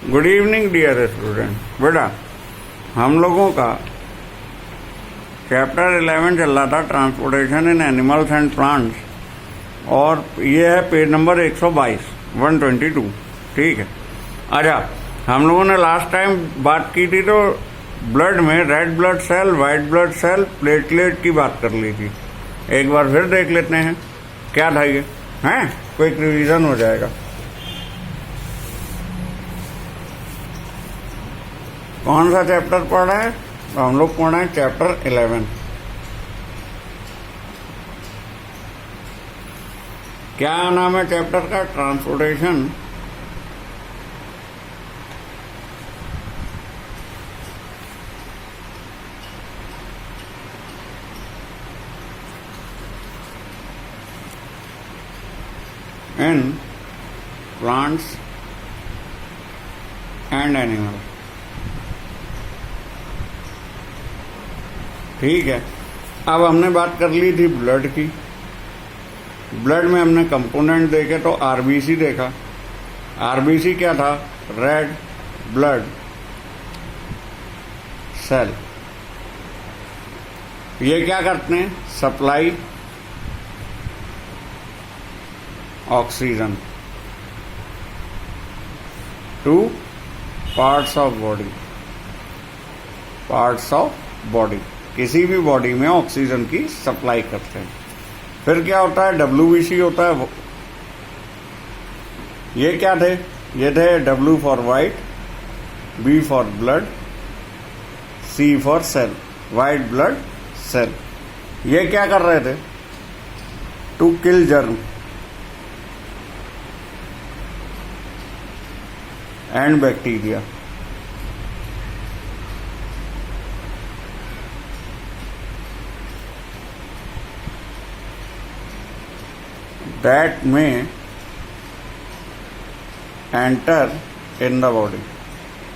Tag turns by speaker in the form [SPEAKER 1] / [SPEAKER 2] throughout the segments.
[SPEAKER 1] Good evening dear student. बेटा, हम लोगों का चैप्टर 11 चल रहा था transportation in animals and plants, और ये है पेज नंबर 122 122। ठीक है। अच्छा, हम लोगों ने लास्ट टाइम बात की थी तो ब्लड में red blood cell, white blood cell, platelet की बात कर ली थी। एक बार फिर देख लेते हैं क्या था ये, हैं? क्विक रिवीजन हो जाएगा। कौन सा चैप्टर पढ़ रहा है? तो हम लोग पढ़ रहे हैं चैप्टर 11। क्या नाम है चैप्टर का? Transportation in plants and animal. ठीक है। अब हमने बात कर ली थी ब्लड की। ब्लड में हमने कंपोनेंट देखे तो आरबीसी देखा। आरबीसी क्या था? Red blood cell. ये क्या करते हैं? Supply oxygen to parts of body. Parts of body, किसी भी बॉडी में ऑक्सीजन की सप्लाई करते हैं। फिर क्या होता है? डब्ल्यूबीसी होता है। ये क्या थे? ये थे W for white, B for blood, C for cell, white blood cell. ये क्या कर रहे थे? To kill germ and bacteria. That may enter in the body.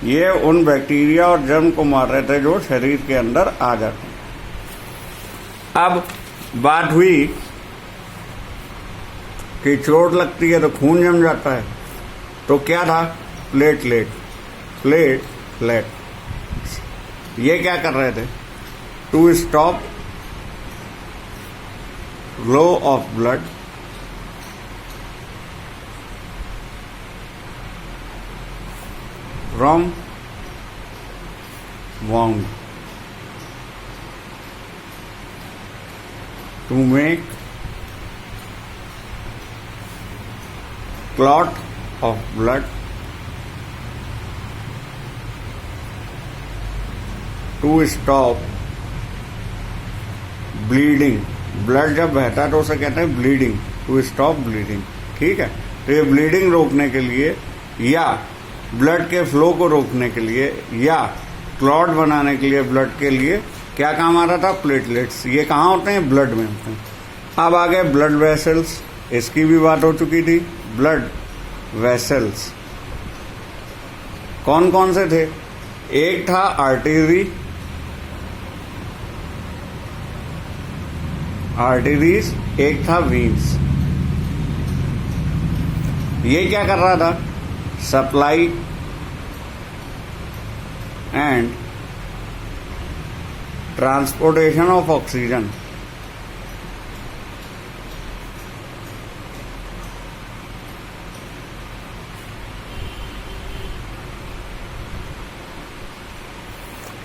[SPEAKER 1] ये उन बैक्टीरिया और जर्म को मार रहे थे जो शरीर के अंदर आ जाते हैं। अब बात हुई कि चोट लगती है तो खून जम जाता है, तो क्या था? प्लेटलेट। प्लेटलेट ये क्या कर रहे थे? To stop flow of blood from wound to make clot of blood to stop bleeding। Blood जब बहता है तो उसे कहते हैं ब्लीडिंग, टू स्टॉप ब्लीडिंग। ठीक है। तो ये ब्लीडिंग रोकने के लिए या ब्लड के फ्लो को रोकने के लिए या क्लॉट बनाने के लिए ब्लड के लिए क्या काम आ रहा था? प्लेटलेट्स। ये कहाँ होते हैं? ब्लड में होते हैं। अब आ गए ब्लड वेसल्स। इसकी भी बात हो चुकी थी। ब्लड वेसल्स कौन कौन से थे? एक था आर्टरी, आर्टरीज, एक था वीन्स। ये क्या कर रहा था? Supply and transportation of oxygen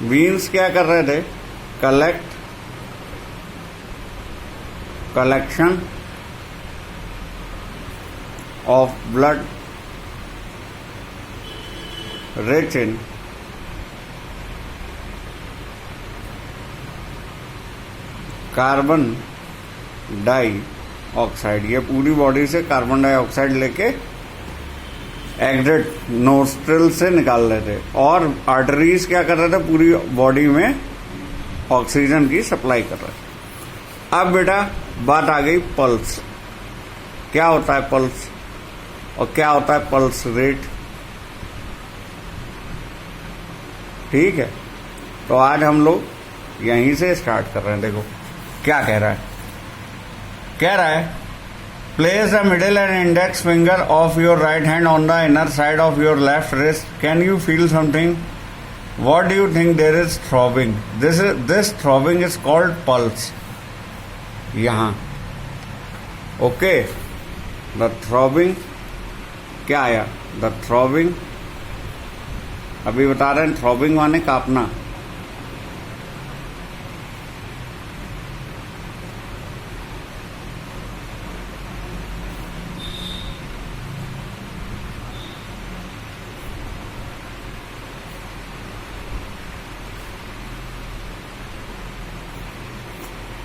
[SPEAKER 1] veins क्या कर रहे थे? Collection of blood rich in carbon dioxide. ये पूरी बॉडी से कार्बन डाइऑक्साइड लेके एग्जिट नोस्ट्रिल से निकाल रहे थे। और आर्टरीज क्या कर रहे थे? पूरी बॉडी में ऑक्सीजन की सप्लाई कर रहे थे। अब बेटा बात आ गई पल्स। क्या होता है पल्स और क्या होता है पल्स रेट? ठीक है। तो आज हम लोग यहीं से स्टार्ट कर रहे हैं। देखो क्या कह रहा है? कह रहा है Place the middle and index finger of your right hand on the inner side of your left wrist. Can you feel something? What do you think there is throbbing? This throbbing is called pulse. यहाँ okay the throbbing क्या आया? The throbbing अभी बता रहे हैं, throbbing माने कांपना.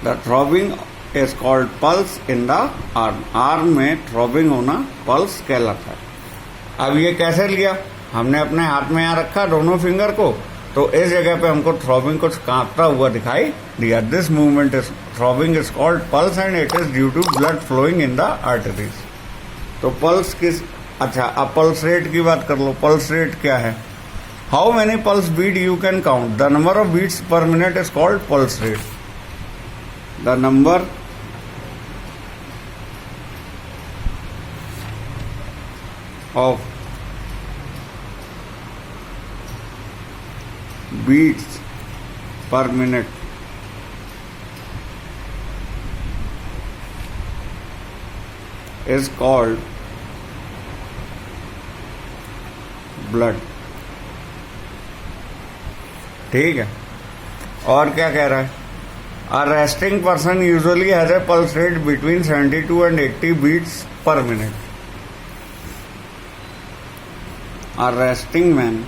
[SPEAKER 1] The throbbing is called pulse in the arm. Arm में थ्रॉबिंग होना पल्स कहलाता है. अब ये कैसे लिया? हमने अपने हाथ में यहाँ रखा दोनों फिंगर को, तो इस जगह पे हमको थ्रॉबिंग कुछ कांपता हुआ दिखाई दिया. This movement is throbbing is called pulse and it is due to blood flowing in the arteries. तो पल्स किस, अच्छा अब पल्स रेट की बात कर लो. पल्स रेट क्या है? How many pulse beat you can count? The number of beats per minute is called pulse rate. The number of beats per minute is called blood. ठीक है. और क्या कह रहा है? A resting person usually has a pulse rate between 72 and 80 beats per minute. A resting man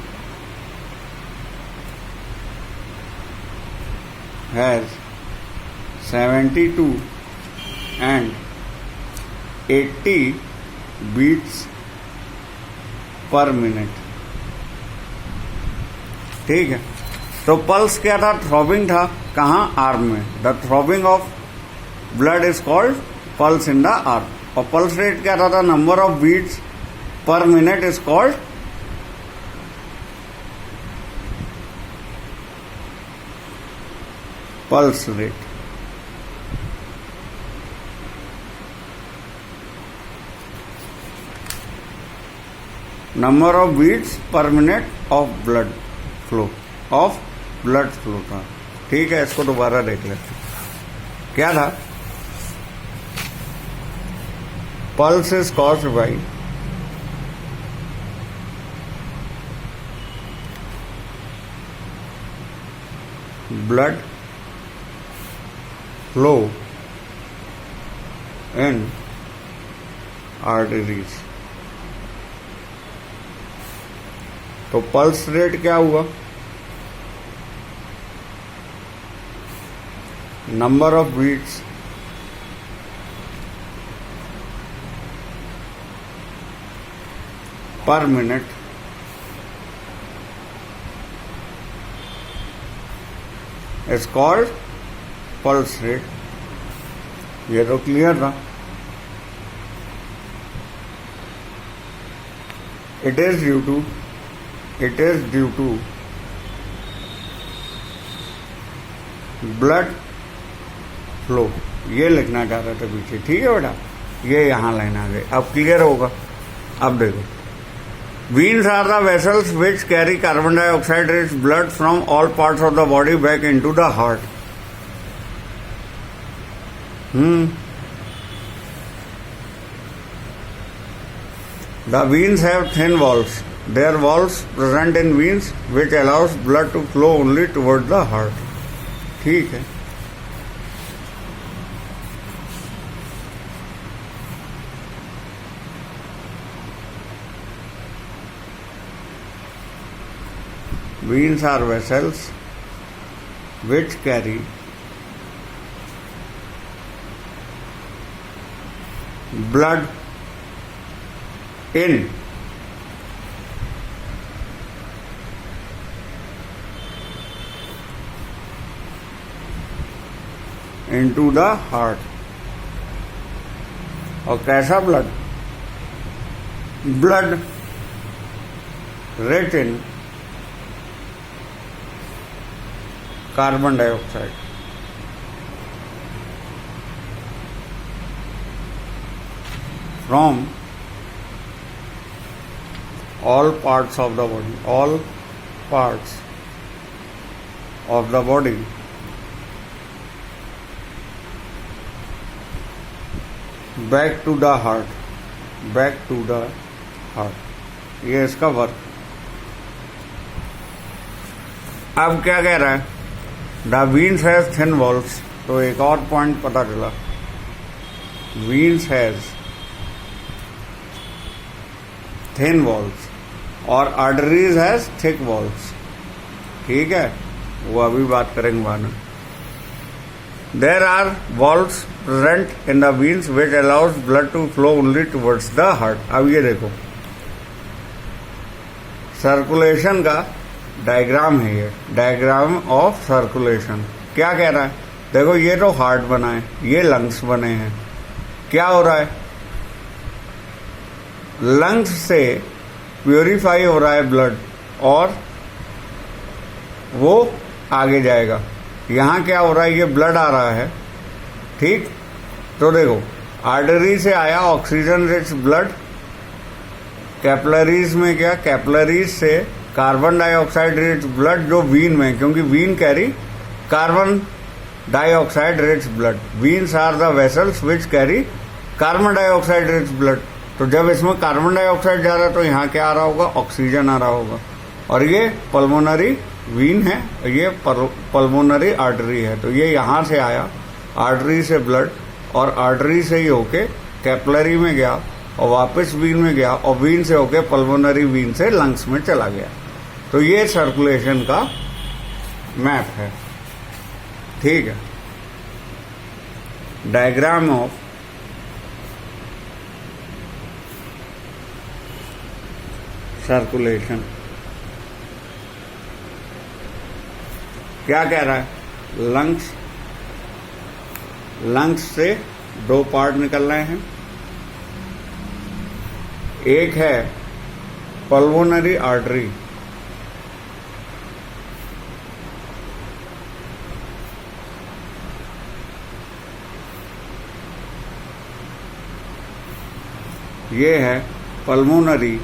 [SPEAKER 1] has 72 and 80 beats per minute. ठीक है. तो पल्स क्या था? थ्रॉबिंग था. कहाँ? आर्म में. The throbbing of blood is called pulse in the arm. और pulse rate क्या था? The number of beats per minute is called pulse rate. Number of beats per minute of blood flow था. ठीक है, इसको दोबारा देख लेते. क्या था? Pulse is caused by blood flow in arteries. तो पल्स रेट क्या हुआ? Number of beats per minute is called pulse rate. ये तो क्लियर था. It is due to blood flow. ये लिखना चाह रहे थे पीछे. ठीक है बेटा, ये यहां लाइन आ गई. अब क्लियर होगा. अब देखो, veins are the vessels which carry carbon dioxide rich blood from all parts of the body back into the heart. The veins have thin walls. There are valves present in veins which allows blood to flow only towards the heart. ठीक है. Veins are vessels which carry blood in into the heart. और कैसा blood? Blood rich in carbon dioxide. from all parts of the body, all parts of the body back to the heart, back to the heart. ये इसका work. अब क्या कह रहा है, the veins has thin walls, तो एक और पॉइंट पता चला, वीन्स हैज थिन वॉल्स और आर्टरीज हैज थिक वॉल्स। ठीक है, वो अभी बात करेंगे बाद में। There are walls present in the veins which allows blood to flow only towards the heart. अब ये देखो, सर्कुलेशन का डायग्राम है, ये डायग्राम ऑफ सर्कुलेशन। क्या कह रहा है, देखो ये तो हार्ट बना है, ये लंग्स बने हैं। क्या हो रहा है, लंग्स से प्योरीफाई हो रहा है ब्लड और वो आगे जाएगा। यहां क्या हो रहा है, ये ब्लड आ रहा है, ठीक। तो देखो, आर्टरी से आया ऑक्सीजन रिच ब्लड, कैपिलरीज में गया, कैपिलरीज से कार्बन डाइऑक्साइड रिच ब्लड जो वीन में, क्योंकि vein carry carbon dioxide rich blood, veins are the vessels which carry carbon dioxide rich blood. तो जब इसमें कार्बन डाइऑक्साइड जा रहा है तो यहाँ क्या आ रहा होगा, ऑक्सीजन आ रहा होगा। और ये पल्मोनरी वीन है, ये पल्मोनरी आर्टरी है। तो ये यहाँ से आया आर्टरी से ब्लड, और आर्टरी से ही होके कैपिलरी में गया और वापस वीन में गया, और वीन से होके पल्मोनरी वीन से लंग्स में चला गया। तो ये सर्कुलेशन का मैप है। ठीक है, डायग्राम ऑफ सर्कुलेशन। क्या कह रहा है, लंग्स से दो पार्ट निकल रहे हैं, एक है पल्मोनरी आर्टरी, ये है पल्मोनरी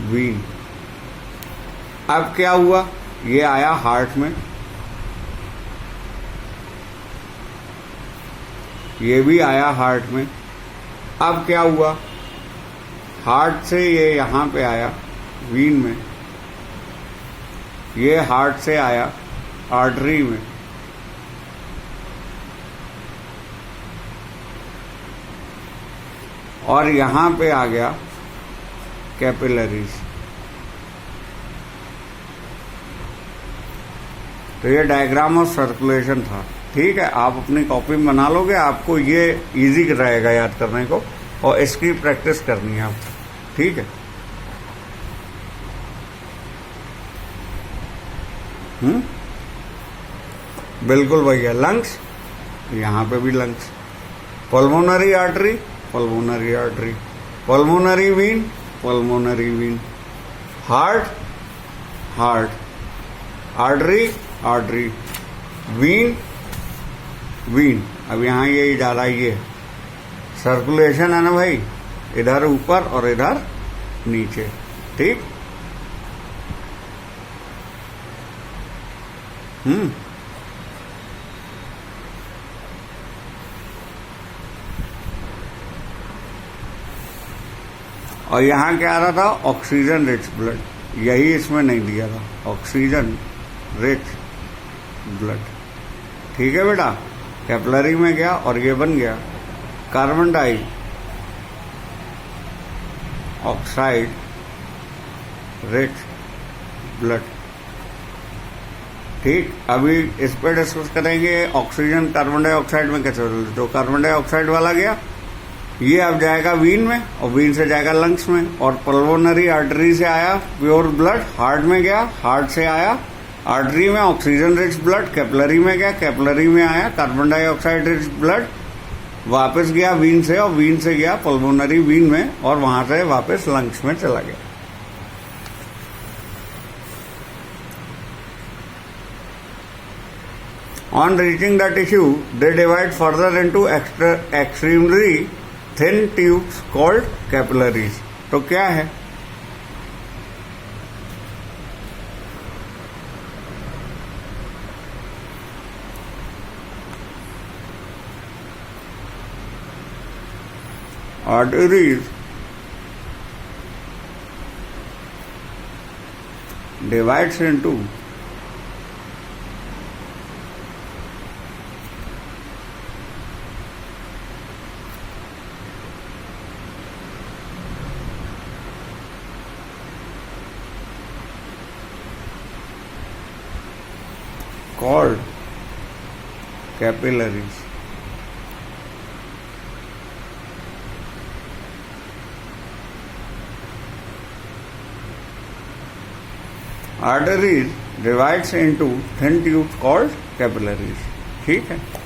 [SPEAKER 1] वीन। अब क्या हुआ, ये आया हार्ट में, ये भी आया हार्ट में। अब क्या हुआ, हार्ट से ये यहां पे आया वीन में, ये हार्ट से आया आर्टरी में, और यहां पे आ गया कैपिलरीज। तो ये डायग्राम ऑफ सर्कुलेशन था। ठीक है, आप अपनी कॉपी में बना लोगे, आपको ये इजी रहेगा याद करने को, और इसकी प्रैक्टिस करनी है आपको। ठीक है, बिल्कुल भैया। लंग्स, यहां पे भी lungs, pulmonary artery, pulmonary artery, pulmonary vein, pulmonary vein, heart, heart, artery, artery, vein, vein. अब यहां ये जा रहा है, ये सर्कुलेशन है ना भाई, इधर ऊपर और इधर नीचे। ठीक, और यहां क्या आ रहा था, ऑक्सीजन रिच ब्लड, यही इसमें नहीं दिया था, ऑक्सीजन रिच ब्लड। ठीक है बेटा, कैपिलरी में गया और ये बन गया carbon dioxide rich blood. ठीक, अभी इस पर डिस्कस करेंगे ऑक्सीजन कार्बन डाइऑक्साइड में कैसे बदलते। तो कार्बन डाइऑक्साइड वाला गया, ये अब जाएगा वीन में, और वीन से जाएगा लंग्स में, और पल्मोनरी आर्टरी से आया प्योर ब्लड, हार्ट में गया, हार्ट से आया आर्टरी में ऑक्सीजन रिच ब्लड, कैपिलरी में गया, कैपिलरी में आया कार्बन डाइऑक्साइड रिच ब्लड, वापस गया वीन से, और वीन से गया पल्मोनरी वीन में, और वहां से वापस लंग्स में चला गया। On reaching the tissue, they divide further into extremely thin tubes called capillaries. तो क्या है? Arteries divides into called capillaries. Arteries divides into thin tubes called capillaries. ठीक है.